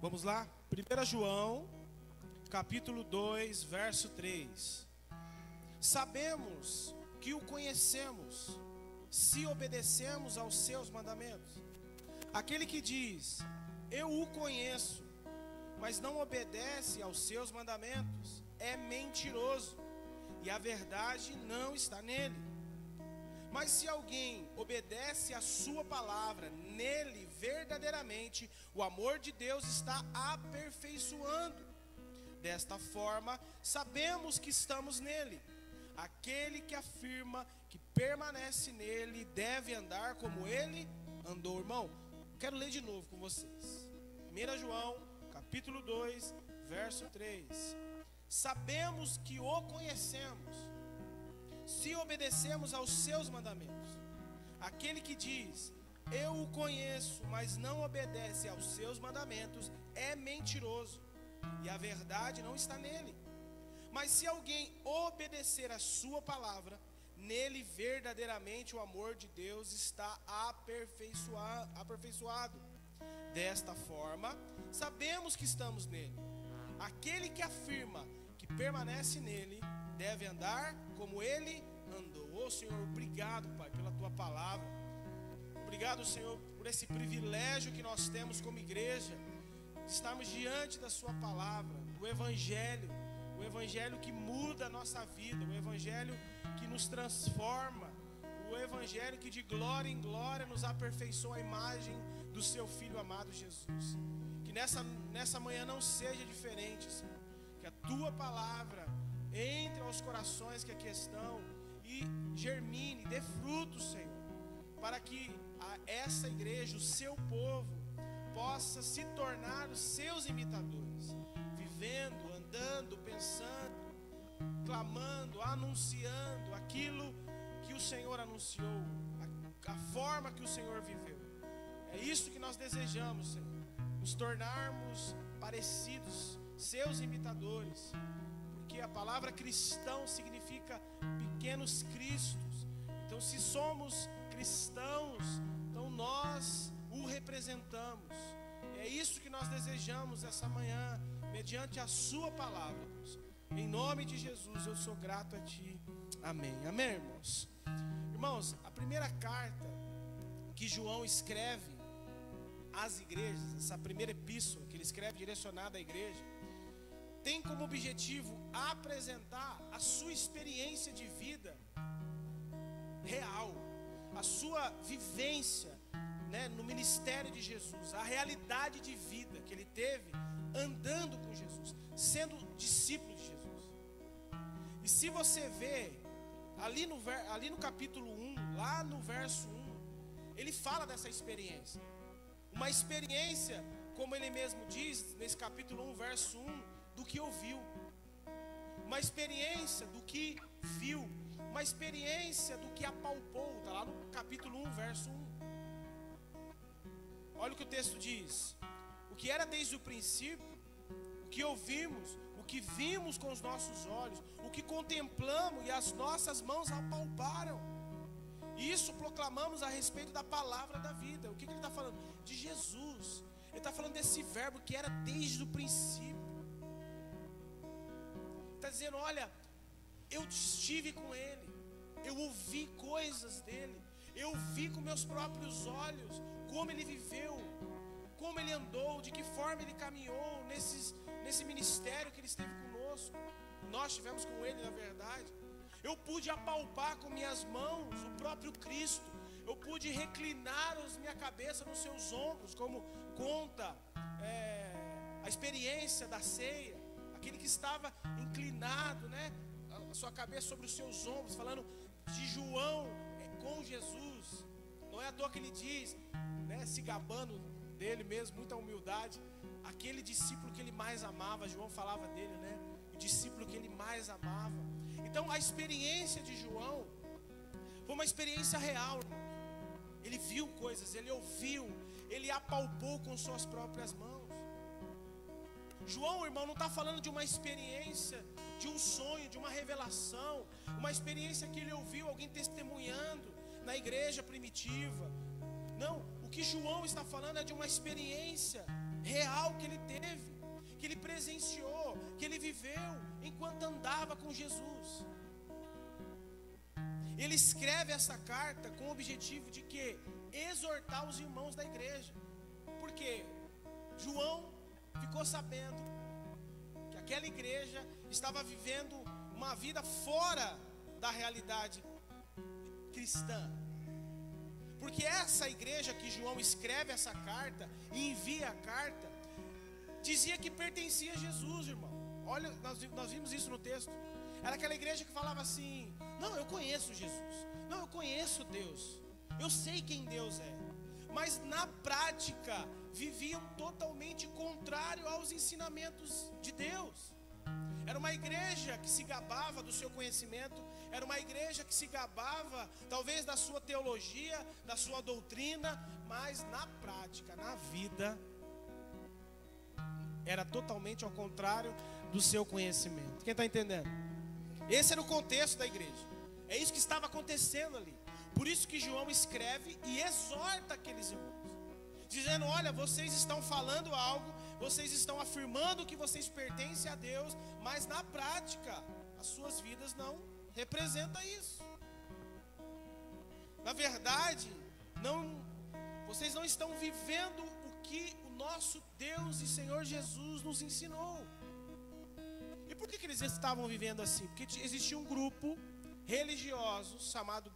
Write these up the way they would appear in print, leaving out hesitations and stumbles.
Vamos lá? 1 João, capítulo 2, verso 3. Sabemos que o conhecemos, se obedecemos aos seus mandamentos. Aquele que diz, eu o conheço, mas não obedece aos seus mandamentos, é mentiroso, e a verdade não está nele. Mas se alguém obedece à sua palavra, nele verdadeiramente o amor de Deus está aperfeiçoando. Desta forma, sabemos que estamos nele. Aquele que afirma que permanece nele deve andar como ele andou. Irmão, quero ler de novo com vocês. 1 João, capítulo 2, verso 3. Sabemos que o conhecemos, se obedecemos aos seus mandamentos. Aquele que diz, eu o conheço, mas não obedece aos seus mandamentos, é mentiroso, e a verdade não está nele. Mas se alguém obedecer a sua palavra, nele verdadeiramente o amor de Deus está aperfeiçoado. Desta forma, sabemos que estamos nele. Aquele que afirma que permanece nele, deve andar como ele andou. Ô Senhor, obrigado, Pai, pela tua palavra. Obrigado, Senhor, por esse privilégio que nós temos como igreja, de estarmos diante da sua palavra, o Evangelho que muda a nossa vida, o Evangelho que nos transforma, o Evangelho que de glória em glória nos aperfeiçoa a imagem do seu Filho amado Jesus. Que nessa manhã não seja diferente, Senhor. Que a tua palavra entre aos corações que aqui estão e germine, dê frutos, Senhor, para que essa igreja, o seu povo, possa se tornar os seus imitadores, vivendo, andando, pensando, clamando, anunciando aquilo que o Senhor anunciou, a forma que o Senhor viveu. É isso que nós desejamos, Senhor, nos tornarmos parecidos, seus imitadores, porque a palavra cristão significa pequenos cristos. Então, se somos cristãos, então nós o representamos. É isso que nós desejamos essa manhã, mediante a sua palavra, Deus. Em nome de Jesus, eu sou grato a ti. Amém. Amém, irmãos. Irmãos, a primeira carta que João escreve às igrejas, essa primeira epístola que ele escreve direcionada à igreja, tem como objetivo apresentar a sua experiência de vida real, a sua vivência, né, no ministério de Jesus, a realidade de vida que ele teve andando com Jesus, sendo discípulo de Jesus. E se você vê ali no capítulo 1, lá no verso 1, ele fala dessa experiência. Uma experiência, como ele mesmo diz nesse capítulo 1, verso 1, do que ouviu, uma experiência do que viu, uma experiência do que apalpou. Está lá no capítulo 1, verso 1. Olha o que o texto diz: o que era desde o princípio, o que ouvimos, o que vimos com os nossos olhos, o que contemplamos e as nossas mãos apalparam, isso proclamamos a respeito da palavra da vida. O que ele está falando? De Jesus. Ele está falando desse verbo que era desde o princípio. Está dizendo, olha, eu estive com ele, eu ouvi coisas dele, eu vi com meus próprios olhos como ele viveu, como ele andou, de que forma ele caminhou nesse ministério que ele esteve conosco. Nós estivemos com ele, na verdade. Eu pude apalpar com minhas mãos o próprio Cristo. Eu pude reclinar a minha cabeça nos seus ombros, como conta a experiência da ceia. Aquele que estava inclinado, né, a sua cabeça sobre os seus ombros, falando de João com Jesus. Não é à toa que ele diz, né, se gabando dele mesmo, muita humildade, aquele discípulo que ele mais amava. João falava dele, né, o discípulo que ele mais amava. Então a experiência de João foi uma experiência real, irmão. Ele viu coisas, ele ouviu, ele apalpou com suas próprias mãos. João, irmão, não está falando de uma experiência, de um sonho, de uma revelação, uma experiência que ele ouviu alguém testemunhando na igreja primitiva. Não, o que João está falando é de uma experiência real que ele teve, que ele presenciou, que ele viveu enquanto andava com Jesus. Ele escreve essa carta com o objetivo de quê? Exortar os irmãos da igreja. Porque João ficou sabendo que aquela igreja estava vivendo uma vida fora da realidade cristã. Porque essa igreja que João escreve essa carta e envia a carta, dizia que pertencia a Jesus, irmão. Olha, nós vimos isso no texto. Era aquela igreja que falava assim: não, eu conheço Jesus, não, eu conheço Deus, eu sei quem Deus é. Mas na prática viviam totalmente contrário aos ensinamentos de Deus. Era uma igreja que se gabava do seu conhecimento, era uma igreja que se gabava talvez da sua teologia, da sua doutrina, mas na prática, na vida, era totalmente ao contrário do seu conhecimento. Quem está entendendo? Esse era o contexto da igreja. É isso que estava acontecendo ali. Por isso que João escreve e exorta aqueles irmãos, dizendo: olha, vocês estão falando algo, vocês estão afirmando que vocês pertencem a Deus, mas na prática as suas vidas não representam isso. Na verdade, vocês não estão vivendo o que o nosso Deus e Senhor Jesus nos ensinou. E por que eles estavam vivendo assim? Porque existia um grupo religioso chamado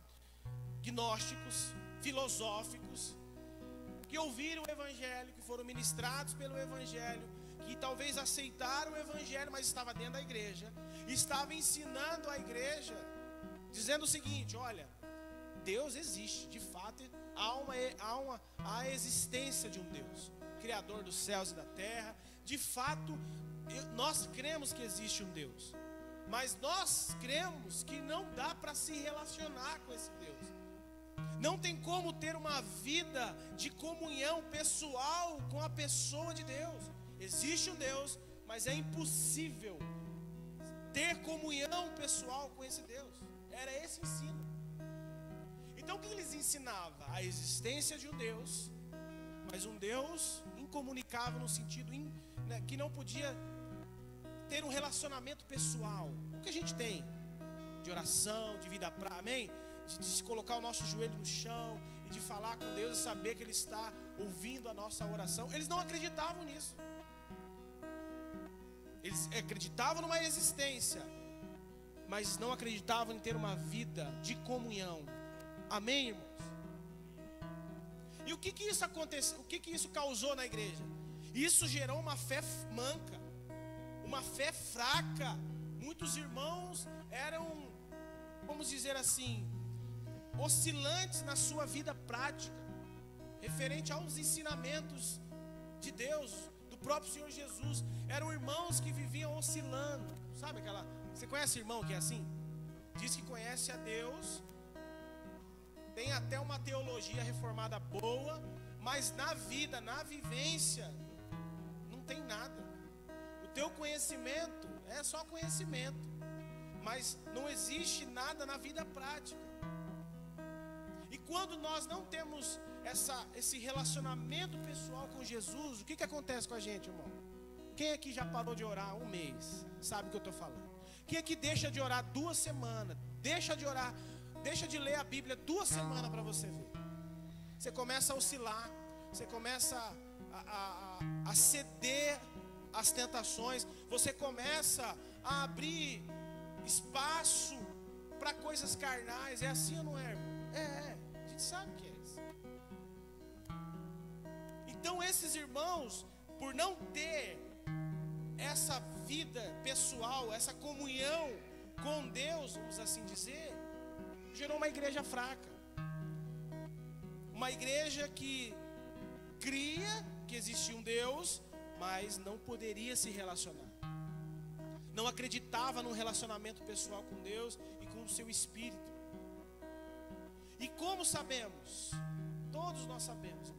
gnósticos, filosóficos, que ouviram o evangelho, que foram ministrados pelo evangelho, que talvez aceitaram o evangelho, mas estava dentro da igreja, estava ensinando a igreja, dizendo o seguinte: olha, Deus existe, de fato, há a existência de um Deus, Criador dos céus e da terra. De fato, nós cremos que existe um Deus, mas nós cremos que não dá para se relacionar com esse Deus. Não tem como ter uma vida de comunhão pessoal com a pessoa de Deus. Existe um Deus, mas é impossível ter comunhão pessoal com esse Deus. Era esse ensino. Então o que eles ensinavam? A existência de um Deus, mas um Deus incomunicável no sentido que não podia ter um relacionamento pessoal. O que a gente tem de oração, de vida pra, amém? De se colocar o nosso joelho no chão e de falar com Deus e saber que Ele está ouvindo a nossa oração. Eles não acreditavam nisso. Eles acreditavam numa existência, mas não acreditavam em ter uma vida de comunhão. Amém, irmãos? E o que isso aconteceu? O que isso causou na igreja? Isso gerou uma fé manca, uma fé fraca. Muitos irmãos eram, vamos dizer assim, oscilantes na sua vida prática, referente aos ensinamentos de Deus, do próprio Senhor Jesus. Eram irmãos que viviam oscilando. Sabe aquela... Você conhece irmão que é assim? Diz que conhece a Deus, tem até uma teologia reformada boa, mas na vida, na vivência, não tem nada. O teu conhecimento é só conhecimento, mas não existe nada na vida prática. E quando nós não temos esse relacionamento pessoal com Jesus, o que acontece com a gente, irmão? Quem aqui já parou de orar um mês? Sabe o que eu estou falando? Quem aqui deixa de orar 2 semanas? Deixa de orar, deixa de ler a Bíblia 2 semanas para você ver. Você começa a oscilar, você começa a ceder às tentações, você começa a abrir espaço para coisas carnais. É assim ou não é, irmão? A gente sabe que é isso. Então esses irmãos, por não ter essa vida pessoal, essa comunhão com Deus, vamos assim dizer, gerou uma igreja fraca. Uma igreja que cria que existia um Deus, mas não poderia se relacionar. Não acreditava num relacionamento pessoal com Deus e com o seu Espírito. E como sabemos? Todos nós sabemos.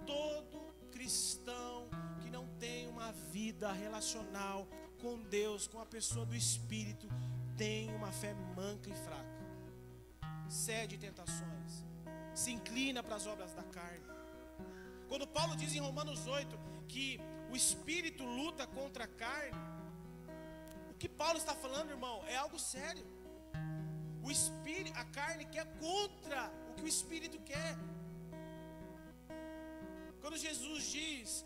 Todo cristão que não tem uma vida relacional com Deus, com a pessoa do Espírito, tem uma fé manca e fraca. Cede tentações, se inclina para as obras da carne. Quando Paulo diz em Romanos 8 que o Espírito luta contra a carne, o que Paulo está falando, irmão, é algo sério. O Espírito, a carne quer contra o que o Espírito quer. Quando Jesus diz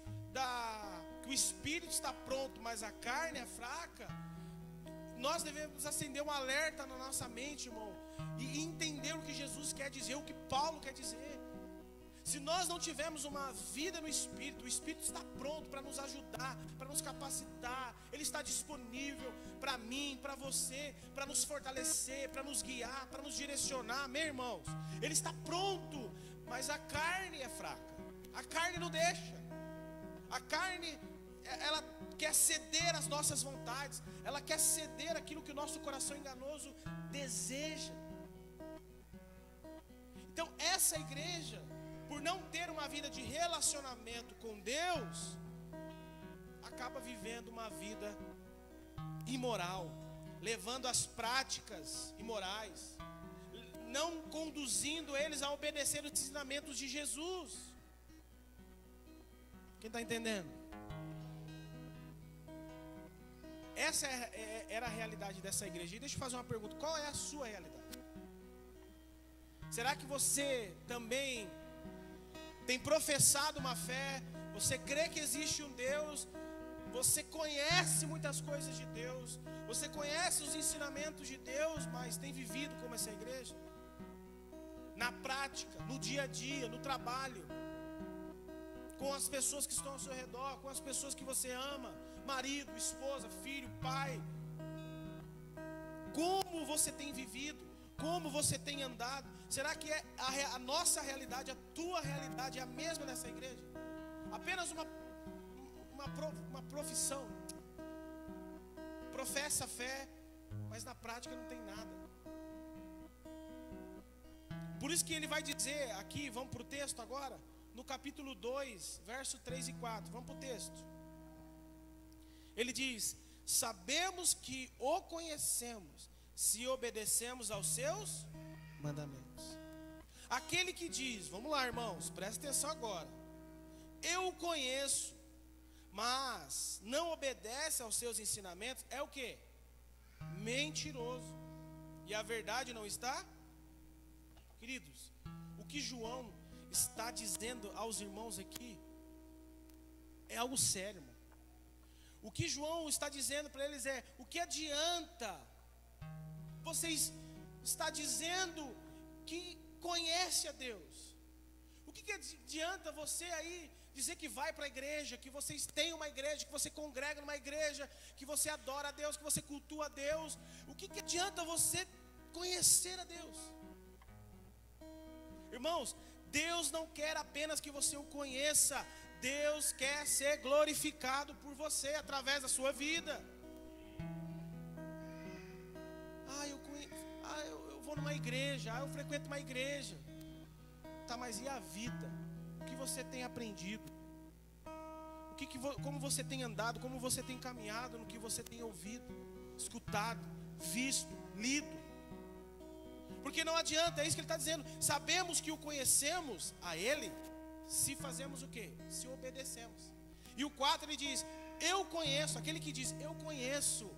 que o Espírito está pronto, mas a carne é fraca, nós devemos acender um alerta na nossa mente, irmão, e entender o que Jesus quer dizer, o que Paulo quer dizer. Se nós não tivermos uma vida no Espírito, o Espírito está pronto para nos ajudar, para nos capacitar. Ele está disponível para mim, para você, para nos fortalecer, para nos guiar, para nos direcionar, meus irmãos. Ele está pronto, mas a carne é fraca. A carne não deixa. A carne, ela quer ceder às nossas vontades. Ela quer ceder aquilo que o nosso coração enganoso deseja. Então essa igreja, por não ter uma vida de relacionamento com Deus, acaba vivendo uma vida imoral, levando as práticas imorais, não conduzindo eles a obedecer os ensinamentos de Jesus. Quem está entendendo? Essa era a realidade dessa igreja. E deixa eu fazer uma pergunta: qual é a sua realidade? Será que você também tem professado uma fé? Você crê que existe um Deus? Você conhece muitas coisas de Deus? Você conhece os ensinamentos de Deus, mas tem vivido como essa igreja? Na prática, no dia a dia, no trabalho, com as pessoas que estão ao seu redor, com as pessoas que você ama, marido, esposa, filho, pai. Como você tem vivido? Como você tem andado? Será que a nossa realidade, a tua realidade é a mesma nessa igreja? Apenas uma profissão. Professa a fé, mas na prática não tem nada. Por isso que ele vai dizer aqui, vamos para o texto agora, no capítulo 2, verso 3 e 4, vamos para o texto. Ele diz: sabemos que o conhecemos se obedecemos aos seus mandamentos. Aquele que diz, vamos lá, irmãos, presta atenção agora, eu o conheço, mas não obedece aos seus ensinamentos, é o quê? Mentiroso. E a verdade não está? Queridos, o que João está dizendo aos irmãos aqui é algo sério, irmão. O que João está dizendo para eles é: o que adianta vocês está dizendo que conhece a Deus? O que adianta você aí dizer que vai para a igreja, que vocês têm uma igreja, que você congrega numa igreja, que você adora a Deus, que você cultua a Deus? O que adianta você conhecer a Deus? Irmãos, Deus não quer apenas que você o conheça, Deus quer ser glorificado por você através da sua vida. Eu vou numa igreja, eu frequento uma igreja. Tá, mas e a vida? O que você tem aprendido? Como você tem andado? Como você tem caminhado no que você tem ouvido, escutado, visto, lido? Porque não adianta, é isso que ele está dizendo. Sabemos que o conhecemos a Ele se fazemos o quê? Se obedecemos. E o 4 ele diz: eu conheço. Aquele que diz eu conheço,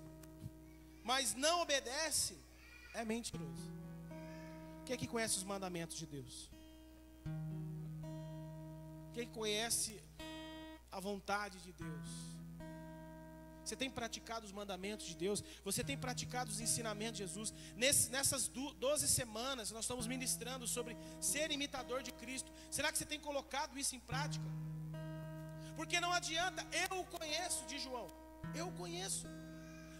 mas não obedece, é mentiroso. Quem é que conhece os mandamentos de Deus? Quem conhece a vontade de Deus? Você tem praticado os mandamentos de Deus? Você tem praticado os ensinamentos de Jesus? Nessas 12 semanas nós estamos ministrando sobre ser imitador de Cristo. Será que você tem colocado isso em prática? Porque não adianta, eu o conheço, diz João, eu o conheço,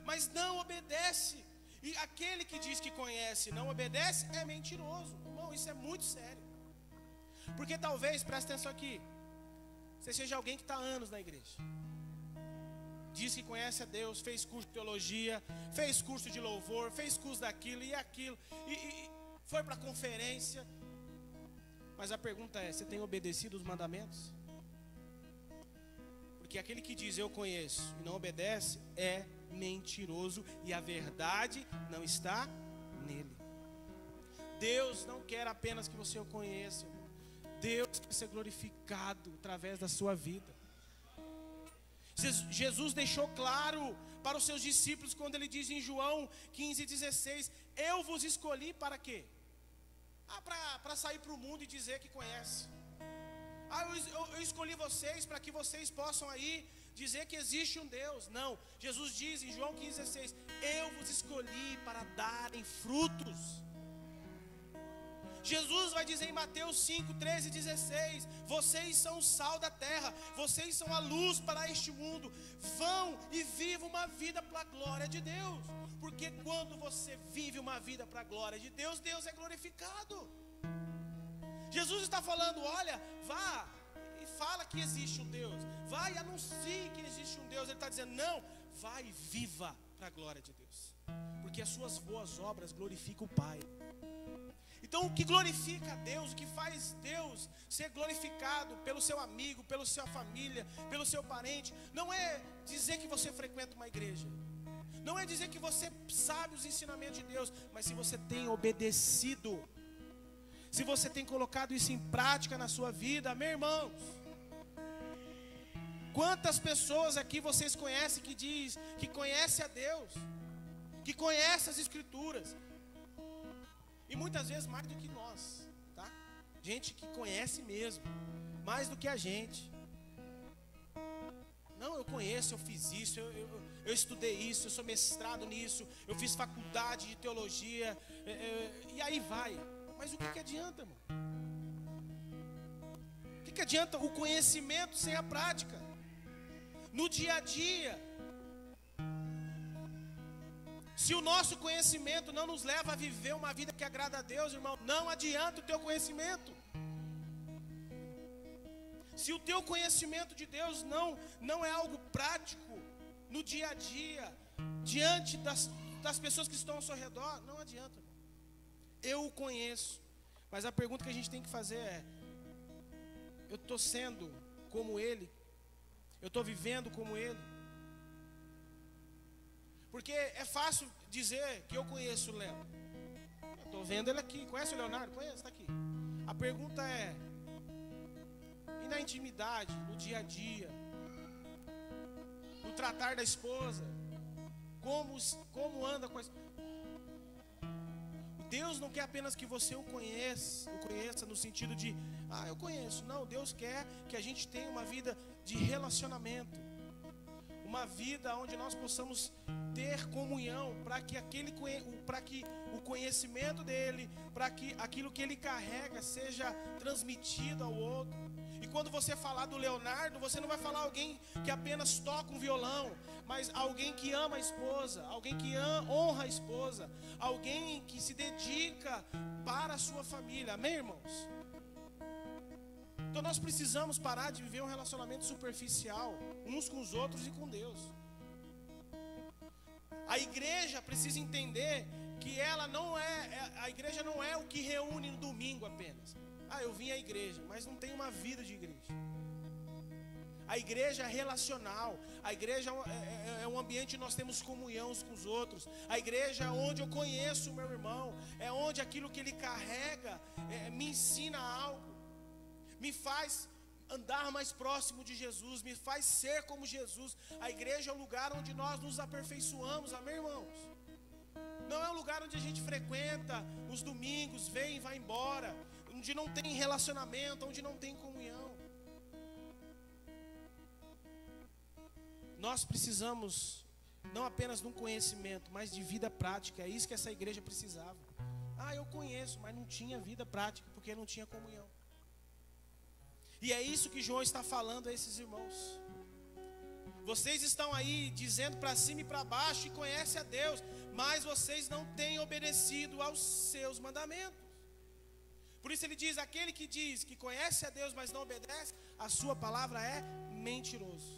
mas não obedece. E aquele que diz que conhece e não obedece é mentiroso. Irmão, isso é muito sério. Porque talvez, presta atenção aqui, você seja alguém que está há anos na igreja, diz que conhece a Deus, fez curso de teologia, fez curso de louvor, fez curso daquilo e aquilo, e foi para a conferência. Mas a pergunta é: você tem obedecido os mandamentos? Porque aquele que diz eu conheço e não obedece é mentiroso, e a verdade não está nele. Deus não quer apenas que você o conheça, Deus quer ser glorificado através da sua vida. Jesus deixou claro para os seus discípulos quando ele diz em João 15:16: eu vos escolhi para quê? Para sair para o mundo e dizer que conhece. Eu escolhi vocês para que vocês possam aí dizer que existe um Deus. Não, Jesus diz em João 15:16: eu vos escolhi para darem frutos. Jesus vai dizer em Mateus 5:13-16: vocês são o sal da terra, vocês são a luz para este mundo. Vão e vivam uma vida para a glória de Deus, porque quando você vive uma vida para a glória de Deus, Deus é glorificado. Jesus está falando: olha, vá e fala que existe um Deus, vai e anuncie que existe um Deus. Ele está dizendo: não, vai e viva para a glória de Deus, porque as suas boas obras glorificam o Pai. Então o que glorifica a Deus, o que faz Deus ser glorificado pelo seu amigo, pela sua família, pelo seu parente, não é dizer que você frequenta uma igreja, não é dizer que você sabe os ensinamentos de Deus, mas se você tem obedecido, se você tem colocado isso em prática na sua vida. Meus irmãos, quantas pessoas aqui vocês conhecem que diz que conhece a Deus, que conhece as Escrituras, e muitas vezes mais do que nós, tá? Gente que conhece mesmo, mais do que a gente. Não, eu conheço, eu fiz isso, eu estudei isso, eu sou mestrado nisso, eu fiz faculdade de teologia, e aí vai. Mas o que adianta, irmão? O que adianta o conhecimento sem a prática? No dia a dia, se o nosso conhecimento não nos leva a viver uma vida que agrada a Deus, irmão, não adianta o teu conhecimento. Se o teu conhecimento de Deus não é algo prático no dia a dia, diante das pessoas que estão ao seu redor, não adianta, irmão. Eu o conheço, mas a pergunta que a gente tem que fazer é: eu estou sendo como Ele? Eu estou vivendo como Ele? Porque é fácil dizer que eu conheço o Léo. Eu estou vendo ele aqui. Conhece o Leonardo? Conhece, está aqui. A pergunta é: e na intimidade, no dia a dia, no tratar da esposa, como anda com a esposa? Deus não quer apenas que você o conheça no sentido de: eu conheço. Não, Deus quer que a gente tenha uma vida de relacionamento, uma vida onde nós possamos ter comunhão, para que o conhecimento dele, para que aquilo que ele carrega seja transmitido ao outro. E quando você falar do Leonardo, você não vai falar alguém que apenas toca um violão, mas alguém que ama a esposa, alguém que honra a esposa, alguém que se dedica para a sua família. Amém, irmãos? Então nós precisamos parar de viver um relacionamento superficial uns com os outros e com Deus. A igreja precisa entender que a igreja não é o que reúne no domingo apenas. Eu vim à igreja, mas não tem uma vida de igreja. A igreja é relacional. A igreja é um ambiente onde nós temos comunhão uns com os outros. A igreja é onde eu conheço o meu irmão. É onde aquilo que ele carrega me ensina algo, me faz andar mais próximo de Jesus, me faz ser como Jesus. A igreja é o lugar onde nós nos aperfeiçoamos, amém, irmãos? Não é um lugar onde a gente frequenta os domingos, vem e vai embora, onde não tem relacionamento, onde não tem comunhão. Nós precisamos não apenas de um conhecimento, mas de vida prática. É isso que essa igreja precisava. Eu conheço, mas não tinha vida prática, porque não tinha comunhão. E é isso que João está falando a esses irmãos. Vocês estão aí dizendo para cima e para baixo e conhecem a Deus, mas vocês não têm obedecido aos seus mandamentos. Por isso ele diz: aquele que diz que conhece a Deus, mas não obedece, a sua palavra é mentiroso.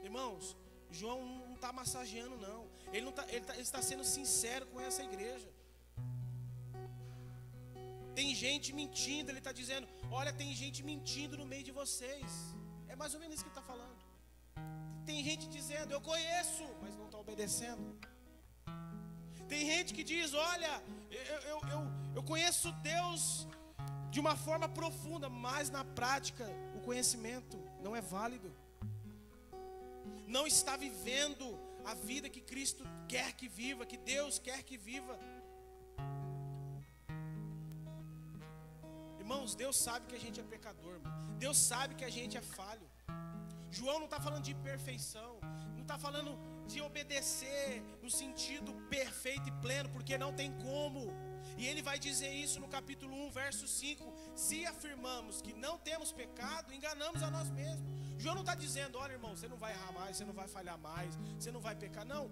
Irmãos, João não está massageando, não. Ele está sendo sincero com essa igreja. Tem gente mentindo, ele está dizendo: olha, tem gente mentindo no meio de vocês. É mais ou menos isso que ele está falando. Tem gente dizendo: eu conheço, mas não está obedecendo. Tem gente que diz: olha, eu conheço Deus de uma forma profunda, mas na prática o conhecimento não é válido. Não está vivendo a vida que Cristo quer que viva, que Deus quer que viva. Irmãos, Deus sabe que a gente é pecador, irmão. Deus sabe que a gente é falho. João não está falando de perfeição, não está falando de obedecer no sentido perfeito e pleno, porque não tem como. E ele vai dizer isso no capítulo 1, verso 5. Se afirmamos que não temos pecado, enganamos a nós mesmos. João não está dizendo, olha irmão, você não vai errar mais, você não vai falhar mais, você não vai pecar. Não,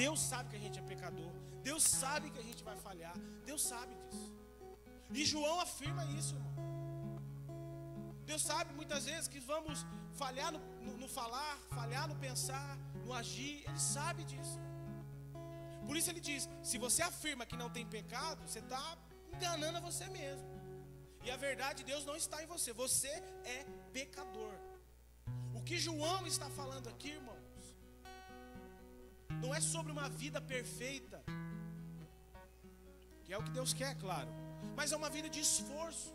Deus sabe que a gente é pecador, Deus sabe que a gente vai falhar, Deus sabe disso. E João afirma isso, irmão. Deus sabe muitas vezes que vamos falhar no falar, falhar no pensar, no agir. Ele sabe disso. Por isso ele diz, se você afirma que não tem pecado, você está enganando a você mesmo. E a verdade de Deus não está em você. Você é pecador. O que João está falando aqui, irmãos, não é sobre uma vida perfeita, que é o que Deus quer, claro, mas é uma vida de esforço.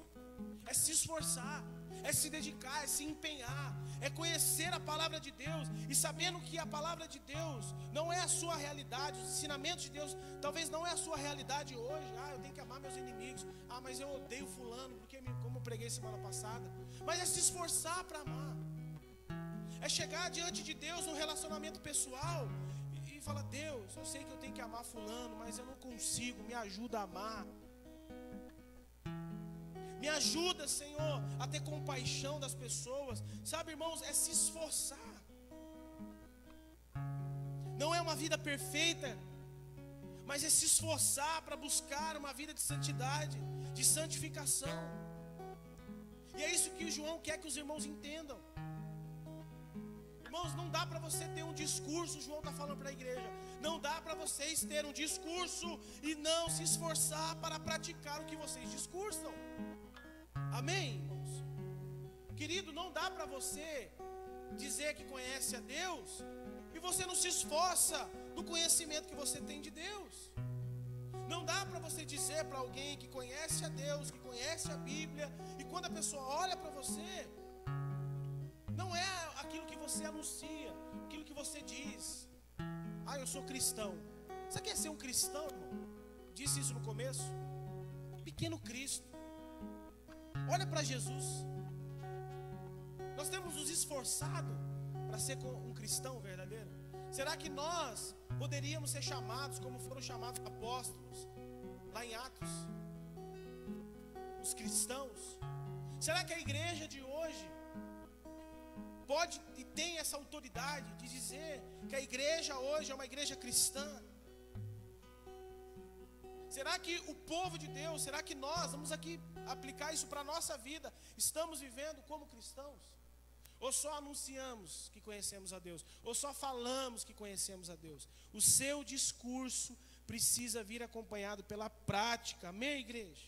É se esforçar, é se dedicar, é se empenhar, é conhecer a palavra de Deus e sabendo que a palavra de Deus não é a sua realidade, os ensinamentos de Deus talvez não é a sua realidade hoje. Eu tenho que amar meus inimigos, mas eu odeio fulano, porque como eu preguei semana passada. Mas é se esforçar para amar, é chegar diante de Deus no relacionamento pessoal e falar, Deus, eu sei que eu tenho que amar fulano, mas eu não consigo, me ajuda a amar. Me ajuda, Senhor, a ter compaixão das pessoas. Sabe, irmãos, é se esforçar. Não é uma vida perfeita, mas é se esforçar para buscar uma vida de santidade, de santificação. E é isso que o João quer que os irmãos entendam. Irmãos, não dá para você ter um discurso, João está falando para a igreja, não dá para vocês ter um discurso e não se esforçar para praticar o que vocês discursam. Amém, irmãos? Querido, não dá para você dizer que conhece a Deus e você não se esforça no conhecimento que você tem de Deus. Não dá para você dizer para alguém que conhece a Deus, que conhece a Bíblia, e quando a pessoa olha para você, não é aquilo que você anuncia, aquilo que você diz. Eu sou cristão. Você quer ser um cristão, irmão? Disse isso no começo. Pequeno Cristo. Olha para Jesus. Nós temos nos esforçado para ser um cristão verdadeiro. Será que nós poderíamos ser chamados como foram chamados apóstolos lá em Atos? Os cristãos. Será que a igreja de hoje pode e tem essa autoridade de dizer que a igreja hoje é uma igreja cristã? Será que o povo de Deus, será que nós vamos aqui aplicar isso para a nossa vida? Estamos vivendo como cristãos? Ou só anunciamos que conhecemos a Deus? Ou só falamos que conhecemos a Deus? O seu discurso precisa vir acompanhado pela prática. Amém, igreja?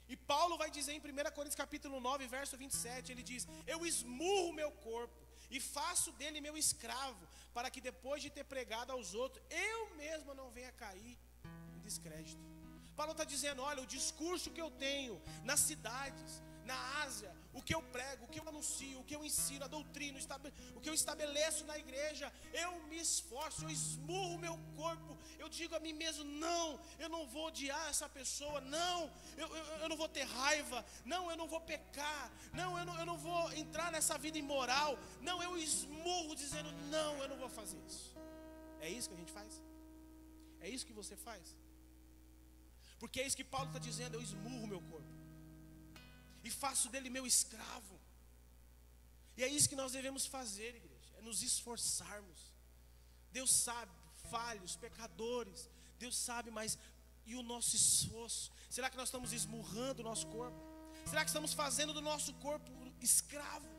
E Paulo vai dizer em 1 Coríntios capítulo 9, verso 27, ele diz, eu esmurro meu corpo e faço dele meu escravo, para que depois de ter pregado aos outros, eu mesmo não venha cair em descrédito. Paulo está dizendo, olha, o discurso que eu tenho nas cidades, na Ásia, o que eu prego, o que eu anuncio, o que eu ensino, a doutrina, o que eu estabeleço na igreja, eu me esforço, eu esmurro o meu corpo, eu digo a mim mesmo, não, eu não vou odiar essa pessoa, não, eu não vou ter raiva, não, eu não vou pecar, não, eu não vou entrar nessa vida imoral, não, eu esmurro dizendo, não, eu não vou fazer isso. É isso que a gente faz? É isso que você faz? Porque é isso que Paulo está dizendo, eu esmurro o meu corpo e faço dele meu escravo. E é isso que nós devemos fazer, igreja, é nos esforçarmos. Deus sabe, falhos, pecadores, Deus sabe, mas e o nosso esforço? Será que nós estamos esmurrando o nosso corpo? Será que estamos fazendo do nosso corpo escravo?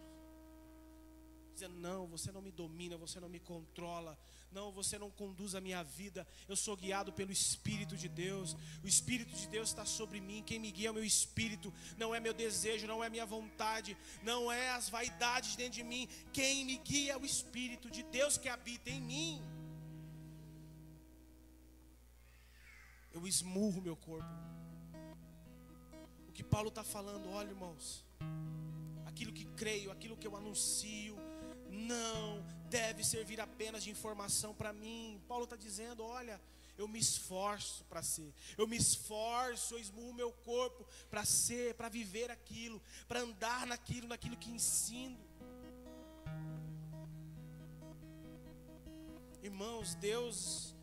Dizendo, não, você não me domina, você não me controla, não, você não conduz a minha vida, eu sou guiado pelo Espírito de Deus, o Espírito de Deus está sobre mim, quem me guia é o meu Espírito, não é meu desejo, não é minha vontade, não é as vaidades dentro de mim, quem me guia é o Espírito de Deus que habita em mim. Eu esmurro meu corpo. O que Paulo está falando, olha irmãos, aquilo que creio, aquilo que eu anuncio, não deve servir apenas de informação para mim. Paulo está dizendo, olha, eu me esforço para ser, eu me esforço, eu esmurro meu corpo para ser, para viver aquilo, para andar naquilo que ensino. Irmãos, Deus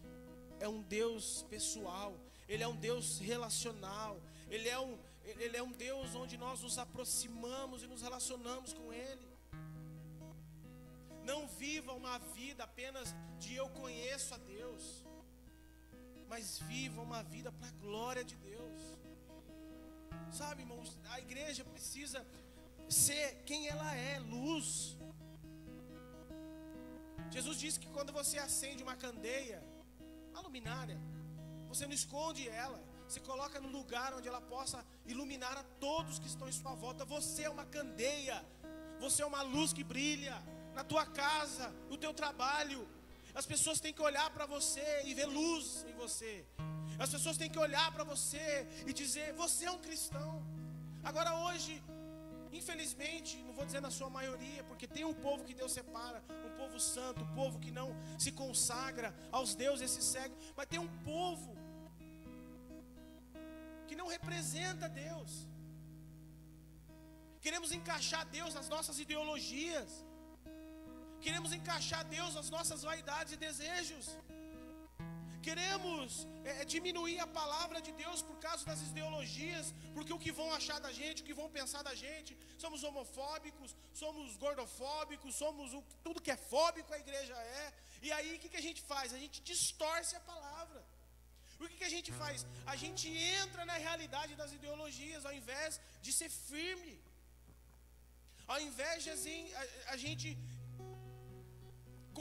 é um Deus pessoal, Ele é um Deus relacional, Ele é um Deus onde nós nos aproximamos e nos relacionamos com Ele. Não viva uma vida apenas de eu conheço a Deus, mas viva uma vida para a glória de Deus. Sabe, irmãos, a igreja precisa ser quem ela é, luz. Jesus disse que quando você acende uma candeia, a luminária, você não esconde ela, você coloca no lugar onde ela possa iluminar a todos que estão em sua volta. Você é uma candeia, você é uma luz que brilha na tua casa, no teu trabalho. As pessoas têm que olhar para você e ver luz em você. As pessoas têm que olhar para você e dizer, você é um cristão. Agora hoje, infelizmente, não vou dizer na sua maioria, porque tem um povo que Deus separa, um povo santo, um povo que não se consagra aos deuses, se segue. Mas tem um povo que não representa Deus. Queremos encaixar Deus nas nossas ideologias. Queremos encaixar Deus nas nossas vaidades e desejos. Queremos diminuir a palavra de Deus por causa das ideologias, porque o que vão achar da gente, o que vão pensar da gente, somos homofóbicos, somos gordofóbicos, tudo que é fóbico a igreja é. E aí o que a gente faz? A gente distorce a palavra. O que a gente faz? A gente entra na realidade das ideologias, ao invés de ser firme. Ao invés de assim, a gente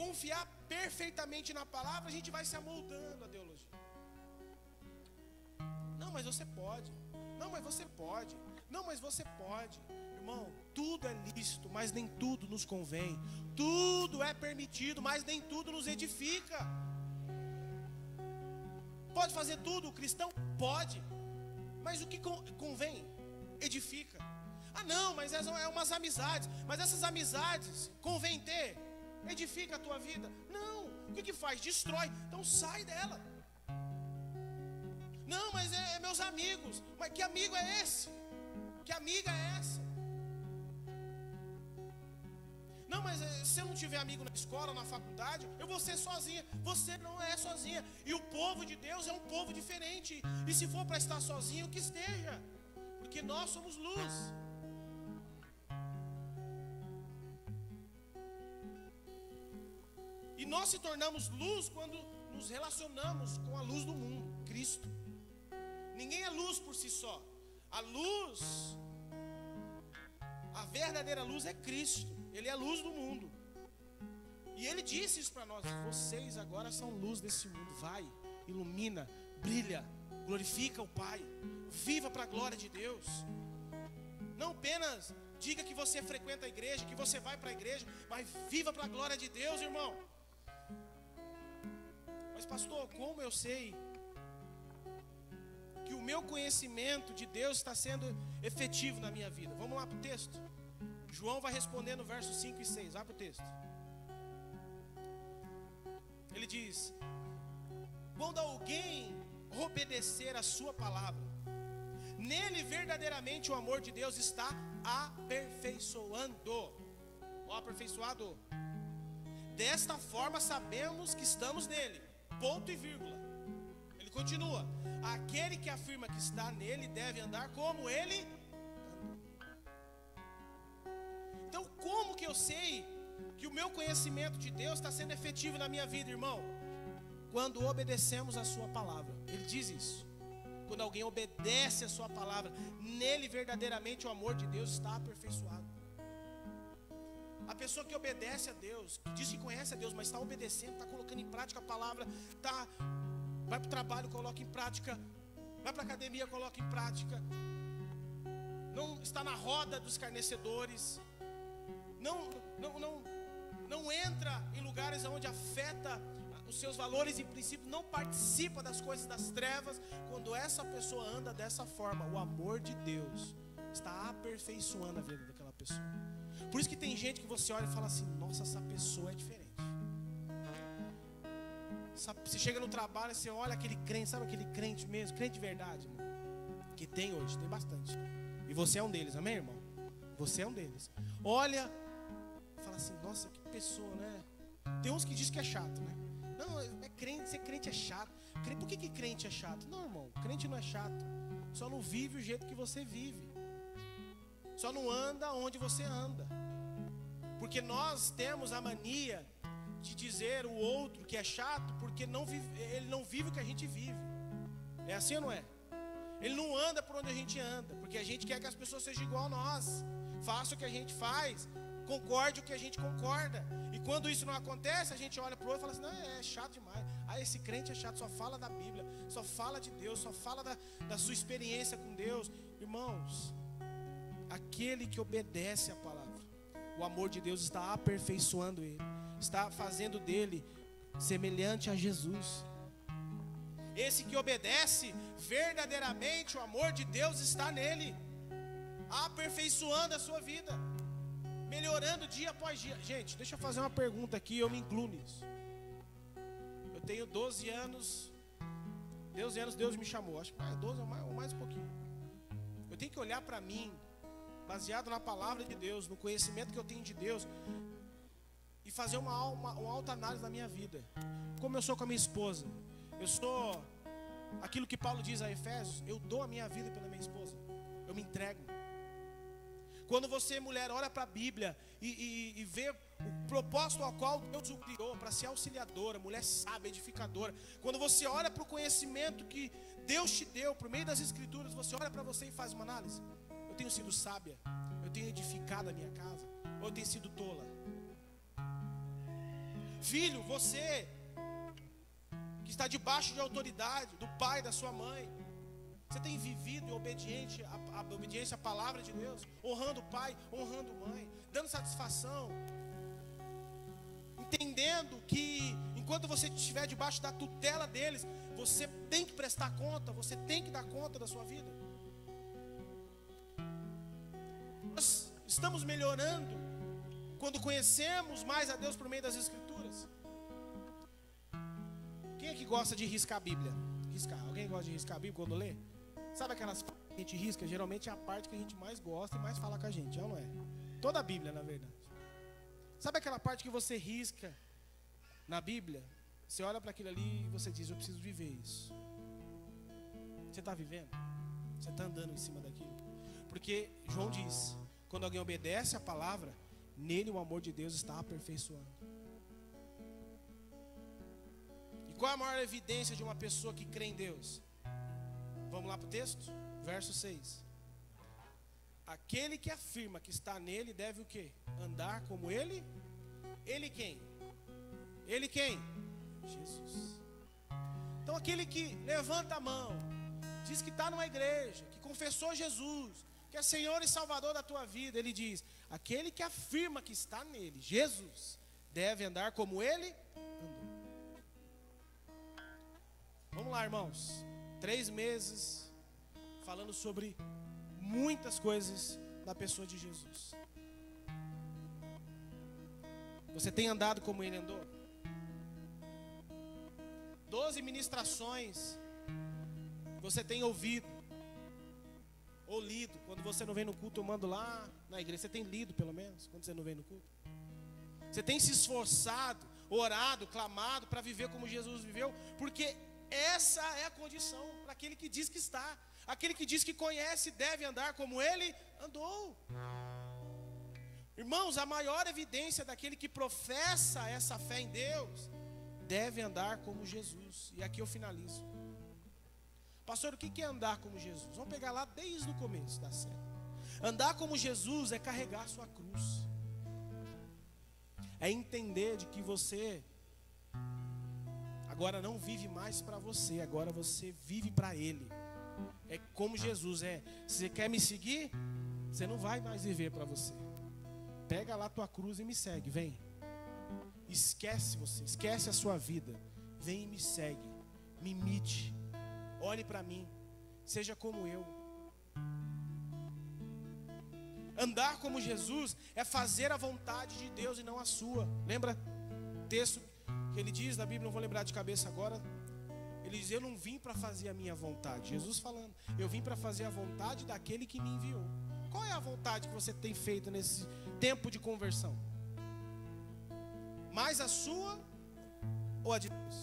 confiar perfeitamente na palavra, a gente vai se amoldando a teologia. Não, mas você pode. Não, mas você pode. Não, mas você pode. Irmão, tudo é lícito, mas nem tudo nos convém. Tudo é permitido, mas nem tudo nos edifica. Pode fazer tudo, o cristão pode. Mas o que convém? Edifica. Ah não, mas é umas amizades. Mas essas amizades convém ter? Edifica a tua vida? Não. O que faz? Destrói. Então sai dela. Não, mas é meus amigos. Mas que amigo é esse? Que amiga é essa? Não, mas se eu não tiver amigo na escola, na faculdade, eu vou ser sozinha. Você não é sozinha. E o povo de Deus é um povo diferente. E se for para estar sozinho, que esteja. Porque nós somos luz. E nós se tornamos luz quando nos relacionamos com a luz do mundo, Cristo. Ninguém é luz por si só. A luz, a verdadeira luz é Cristo. Ele é a luz do mundo. E Ele disse isso para nós. Vocês agora são luz desse mundo. Vai, ilumina, brilha, glorifica o Pai. Viva para a glória de Deus. Não apenas diga que você frequenta a igreja, que você vai para a igreja, mas viva para a glória de Deus, irmão. Mas pastor, como eu sei que o meu conhecimento de Deus está sendo efetivo na minha vida? Vamos lá para o texto. João vai responder no verso 5 e 6. Vai para o texto. Ele diz: quando alguém obedecer a sua palavra, nele verdadeiramente o amor de Deus está aperfeiçoando. Ou aperfeiçoado. Desta forma sabemos que estamos nele. Ponto e vírgula. Ele continua: aquele que afirma que está nele deve andar como ele andou. Então, como que eu sei que o meu conhecimento de Deus está sendo efetivo na minha vida, irmão? Quando obedecemos a sua palavra. Ele diz isso. Quando alguém obedece a sua palavra, nele verdadeiramente o amor de Deus está aperfeiçoado. A pessoa que obedece a Deus, que diz que conhece a Deus, mas está obedecendo, está colocando em prática a palavra, vai para o trabalho, coloca em prática, vai para a academia, coloca em prática, não está na roda dos escarnecedores, não entra em lugares onde afeta os seus valores e princípios, não participa das coisas das trevas. Quando essa pessoa anda dessa forma, o amor de Deus está aperfeiçoado aperfeiçoando a vida daquela pessoa. Por isso que tem gente que você olha e fala assim: nossa, essa pessoa é diferente. Você chega no trabalho e você olha aquele crente, sabe aquele crente mesmo, crente de verdade, irmão, que tem hoje, tem bastante. E você é um deles, amém, irmão? Você é um deles. Olha, fala assim: nossa, que pessoa, né? Tem uns que dizem que é chato, né? Não, é crente, ser crente é chato. Por que crente é chato? Não, irmão, crente não é chato. Só não vive o jeito que você vive. Só não anda onde você anda. Porque nós temos a mania de dizer o outro que é chato porque ele não vive o que a gente vive. É assim ou não é? Ele não anda por onde a gente anda, porque a gente quer que as pessoas sejam igual a nós. Faça o que a gente faz, concorde o que a gente concorda. E quando isso não acontece, a gente olha para o outro e fala assim: não, é chato demais. Ah, esse crente é chato, só fala da Bíblia, só fala de Deus, só fala da sua experiência com Deus. Irmãos, aquele que obedece a palavra, o amor de Deus está aperfeiçoando ele, está fazendo dele semelhante a Jesus. Esse que obedece, verdadeiramente o amor de Deus está nele, aperfeiçoando a sua vida, melhorando dia após dia. Gente, deixa eu fazer uma pergunta aqui, eu me incluo nisso. Eu tenho 12 anos, Deus me chamou, acho que mais 12 ou mais um pouquinho. Eu tenho que olhar para mim, baseado na palavra de Deus, no conhecimento que eu tenho de Deus, e fazer uma autoanálise da minha vida. Como eu sou com a minha esposa, eu sou aquilo que Paulo diz a Efésios: eu dou a minha vida pela minha esposa, eu me entrego. Quando você, mulher, olha para a Bíblia e vê o propósito ao qual Deus o criou, para ser auxiliadora, mulher sábia, edificadora. Quando você olha para o conhecimento que Deus te deu por meio das Escrituras, você olha para você e faz uma análise: eu tenho sido sábia, eu tenho edificado a minha casa, ou eu tenho sido tola? Filho, você que está debaixo de autoridade do pai, da sua mãe, você tem vivido em obediência à palavra de Deus, honrando o pai, honrando a mãe, dando satisfação, entendendo que enquanto você estiver debaixo da tutela deles, você tem que prestar conta, você tem que dar conta da sua vida? Nós estamos melhorando quando conhecemos mais a Deus por meio das Escrituras. Quem é que gosta de riscar a Bíblia? Riscar. Alguém gosta de riscar a Bíblia quando lê? Sabe aquelas partes que a gente risca? Geralmente é a parte que a gente mais gosta e mais fala com a gente, é ou não é? Toda a Bíblia, na verdade. Sabe aquela parte que você risca na Bíblia? Você olha para aquilo ali e você diz: eu preciso viver isso. Você está vivendo? Você está andando em cima daquilo? Porque João diz: quando alguém obedece a palavra, nele o amor de Deus está aperfeiçoando. E qual é a maior evidência de uma pessoa que crê em Deus? Vamos lá para o texto? Verso 6. Aquele que afirma que está nele deve o quê? Andar como ele? Ele quem? Ele quem? Jesus. Então aquele que levanta a mão, diz que está numa igreja, que confessou Jesus, que é Senhor e Salvador da tua vida, ele diz: aquele que afirma que está nele, Jesus, deve andar como ele andou. Vamos lá, irmãos. 3 meses falando sobre muitas coisas da pessoa de Jesus. Você tem andado como ele andou? 12 ministrações você tem ouvido ou lido. Quando você não vem no culto, eu mando lá na igreja. Você tem lido pelo menos quando você não vem no culto? Você tem se esforçado, orado, clamado para viver como Jesus viveu? Porque essa é a condição para aquele que diz que está. Aquele que diz que conhece deve andar como ele andou. Irmãos, a maior evidência daquele que professa essa fé em Deus deve andar como Jesus. E aqui eu finalizo. Pastor, o que é andar como Jesus? Vamos pegar lá desde o começo da série. Andar como Jesus é carregar a sua cruz. É entender de que você agora não vive mais para você, agora você vive para Ele. É como Jesus é. Se você quer me seguir, você não vai mais viver para você. Pega lá a tua cruz e me segue, vem. Esquece você, esquece a sua vida. Vem e me segue, me imite. Olhe para mim, seja como eu. Andar como Jesus é fazer a vontade de Deus e não a sua. Lembra o texto que ele diz na Bíblia, não vou lembrar de cabeça agora. Ele diz: eu não vim para fazer a minha vontade. Jesus falando: eu vim para fazer a vontade daquele que me enviou. Qual é a vontade que você tem feito nesse tempo de conversão? Mais a sua ou a de Deus?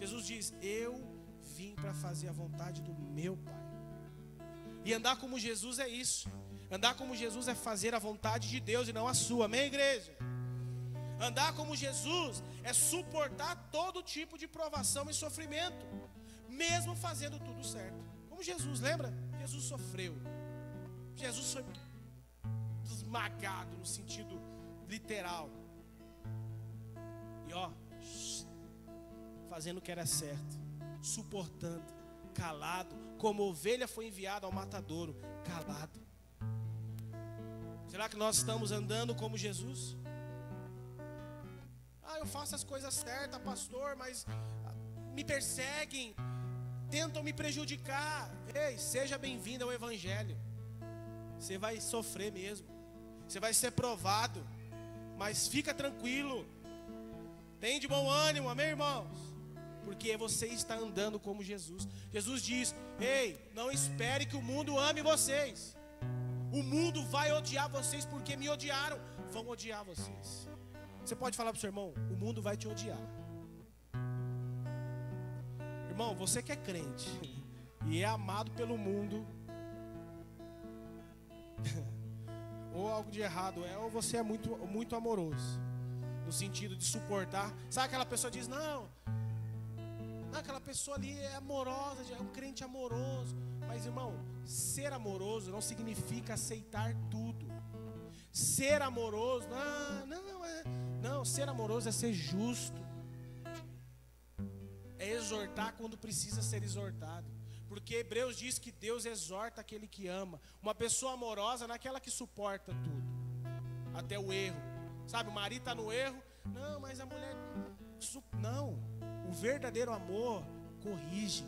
Jesus diz: eu vim para fazer a vontade do meu Pai. E andar como Jesus é isso. Andar como Jesus é fazer a vontade de Deus e não a sua. Amém, igreja? Andar como Jesus é suportar todo tipo de provação e sofrimento, mesmo fazendo tudo certo. Como Jesus, lembra? Jesus sofreu. Jesus foi esmagado no sentido literal. E ó, fazendo o que era certo, suportando, calado, como ovelha foi enviada ao matadouro, calado. Será que nós estamos andando como Jesus? Ah, eu faço as coisas certas, pastor, mas me perseguem, tentam me prejudicar. Ei, seja bem-vindo ao Evangelho. Você vai sofrer mesmo, você vai ser provado, mas fica tranquilo, tem de bom ânimo, amém, irmãos? Porque você está andando como Jesus. Jesus diz: ei, não espere que o mundo ame vocês. O mundo vai odiar vocês porque me odiaram. Vão odiar vocês. Você pode falar para o seu irmão: o mundo vai te odiar. Irmão, você que é crente e é amado pelo mundo, ou algo de errado ou você é muito amoroso, no sentido de suportar. Sabe aquela pessoa que diz: não, aquela pessoa ali é amorosa, é um crente amoroso. Mas, irmão, ser amoroso não significa aceitar tudo. Ser amoroso, não, ser amoroso é ser justo, é exortar quando precisa ser exortado. Porque Hebreus diz que Deus exorta aquele que ama. Uma pessoa amorosa não é aquela que suporta tudo, até o erro. Sabe, o marido está no erro, não, mas a mulher... Não, o verdadeiro amor corrige.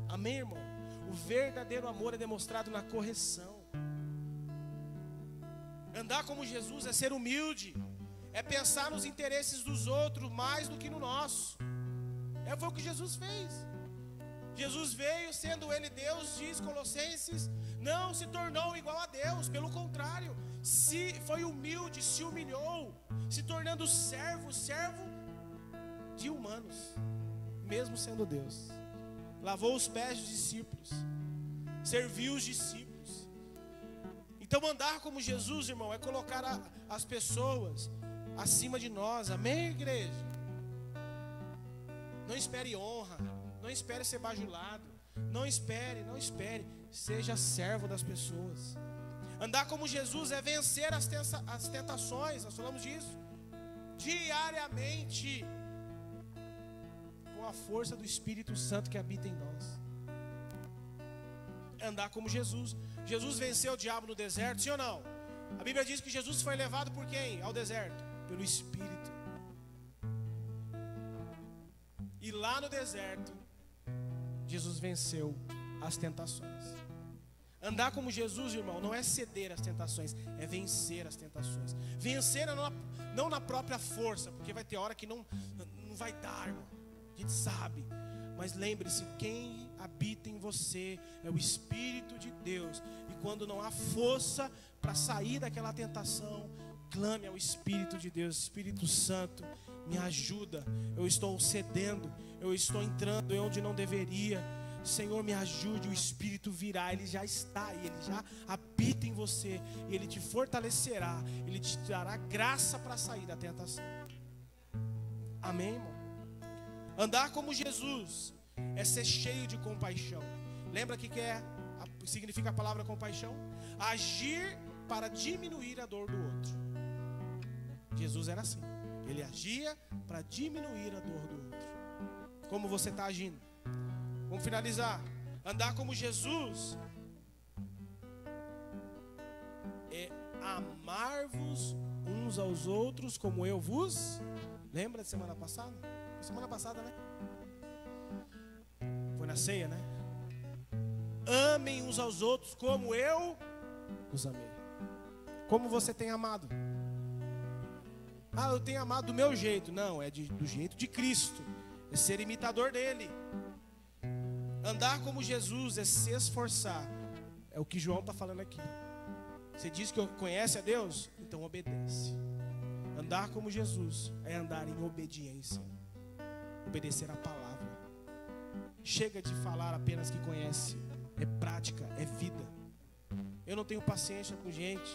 Amém, irmão? O verdadeiro amor é demonstrado na correção. Andar como Jesus é ser humilde, é pensar nos interesses dos outros mais do que no nosso. Foi o que Jesus fez. Jesus veio, sendo ele Deus, diz Colossenses, não se tornou igual a Deus, pelo contrário, foi humilde, se humilhou, se tornando servo de humanos, mesmo sendo Deus. Lavou os pés dos discípulos, serviu os discípulos. Então andar como Jesus, irmão, é colocar as pessoas acima de nós. Amém, igreja? Não espere honra, não espere ser bajulado, não espere, seja servo das pessoas. Andar como Jesus é vencer as tentações, nós falamos disso, diariamente, com a força do Espírito Santo que habita em nós. Andar como Jesus. Jesus venceu o diabo no deserto, sim ou não? A Bíblia diz que Jesus foi levado por quem? Ao deserto? Pelo Espírito. E lá no deserto, Jesus venceu as tentações. Andar como Jesus, irmão, não é ceder às tentações, é vencer as tentações. Vencer não na própria força, porque vai ter hora que não vai dar, irmão. A gente sabe. Mas lembre-se, quem habita em você é o Espírito de Deus. E quando não há força para sair daquela tentação, clame ao Espírito de Deus: Espírito Santo, me ajuda. Eu estou cedendo, eu estou entrando onde não deveria. Senhor, me ajude. O Espírito virá, ele já está aí, ele já habita em você. E ele te fortalecerá, ele te dará graça para sair da tentação. Amém, irmão? Andar como Jesus é ser cheio de compaixão. Lembra o que significa a palavra compaixão? Agir para diminuir a dor do outro. Jesus era assim. Ele agia para diminuir a dor do outro. Como você está agindo? Vamos finalizar. Andar como Jesus é amar-vos uns aos outros como eu vos... Lembra de semana passada? Semana passada, né? Foi na ceia, né? Amem uns aos outros como eu os amei. Como você tem amado? Ah, eu tenho amado do meu jeito. Não, é do jeito de Cristo. É ser imitador dele. Andar como Jesus é se esforçar. É o que João está falando aqui. Você diz que conhece a Deus? Então obedece. Andar como Jesus é andar em obediência. Obedecer a palavra. Chega de falar apenas que conhece. É prática, é vida. Eu não tenho paciência com gente.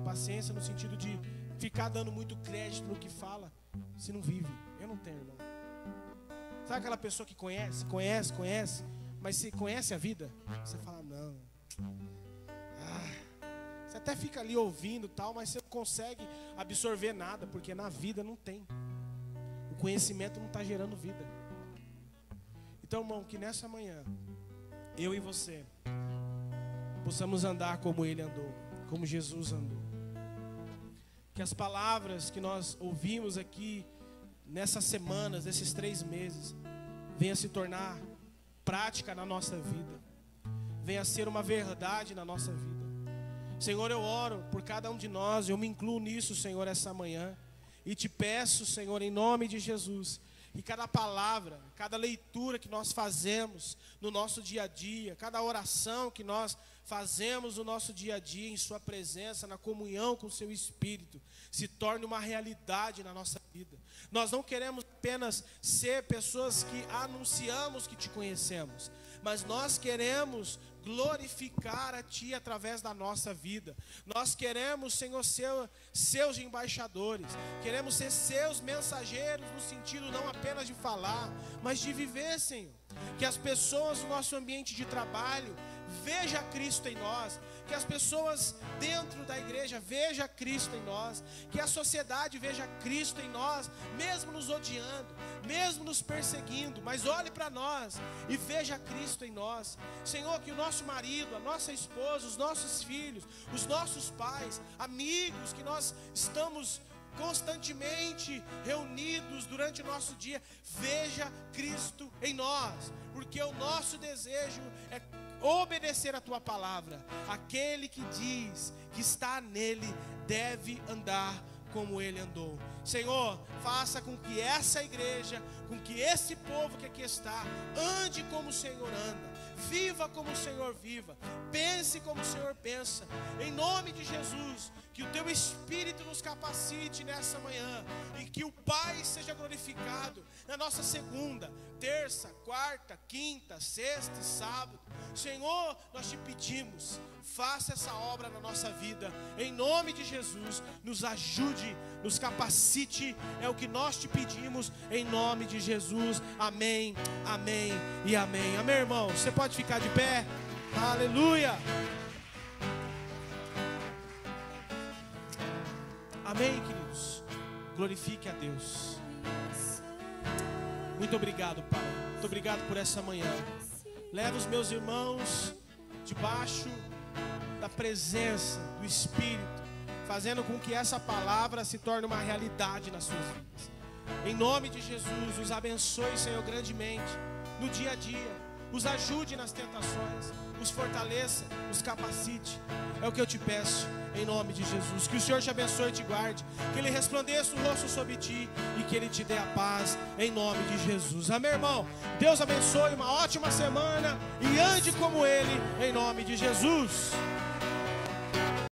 Paciência no sentido de ficar dando muito crédito no que fala, se não vive. Eu não tenho, irmão. Sabe aquela pessoa que conhece, mas se conhece a vida, você fala, não. Você até fica ali ouvindo tal, mas você não consegue absorver nada, porque na vida não tem. O conhecimento não está gerando vida. Então, irmão, que nessa manhã, eu e você, possamos andar como Ele andou, como Jesus andou. Que as palavras que nós ouvimos aqui, nessas semanas, nesses 3 meses, venha se tornar prática na nossa vida. Venha ser uma verdade na nossa vida. Senhor, eu oro por cada um de nós, eu me incluo nisso, Senhor, essa manhã. E te peço, Senhor, em nome de Jesus, que cada palavra, cada leitura que nós fazemos no nosso dia a dia, cada oração que nós fazemos no nosso dia a dia, em sua presença, na comunhão com o seu Espírito, se torne uma realidade na nossa vida. Nós não queremos apenas ser pessoas que anunciamos que te conhecemos, mas nós queremos glorificar a Ti através da nossa vida. Nós queremos, Senhor, ser seus embaixadores. Queremos ser seus mensageiros, no sentido não apenas de falar, mas de viver, Senhor. Que as pessoas no nosso ambiente de trabalho vejam Cristo em nós. Que as pessoas dentro da igreja vejam Cristo em nós. Que a sociedade veja Cristo em nós, mesmo nos odiando, mesmo nos perseguindo, mas olhe para nós e veja Cristo em nós. Senhor, que o nosso marido, a nossa esposa, os nossos filhos, os nossos pais, amigos que nós estamos constantemente reunidos durante o nosso dia, veja Cristo em nós, porque o nosso desejo é obedecer a Tua palavra. Aquele que diz que está nele deve andar como Ele andou. Senhor, faça com que essa igreja, com que esse povo que aqui está, ande como o Senhor anda, viva como o Senhor viva, pense como o Senhor pensa, em nome de Jesus. Que o Teu Espírito nos capacite nessa manhã, e que o Pai seja glorificado na nossa segunda, terça, quarta, quinta, sexta e sábado. Senhor, nós te pedimos, faça essa obra na nossa vida, em nome de Jesus. Nos ajude, nos capacite, é o que nós te pedimos, em nome de Jesus. Amém, amém e amém. Amém, irmão? Você pode ficar de pé? Aleluia. Amém, queridos. Glorifique a Deus. Muito obrigado, Pai. Muito obrigado por essa manhã. Leva os meus irmãos debaixo da presença do Espírito, fazendo com que essa palavra se torne uma realidade nas suas vidas. Em nome de Jesus, os abençoe, Senhor, grandemente no dia a dia. Os ajude nas tentações, os fortaleça, os capacite. É o que eu te peço, em nome de Jesus. Que o Senhor te abençoe e te guarde, que Ele resplandeça o rosto sobre ti e que Ele te dê a paz, em nome de Jesus. Amém, irmão? Deus abençoe, uma ótima semana e ande como Ele, em nome de Jesus.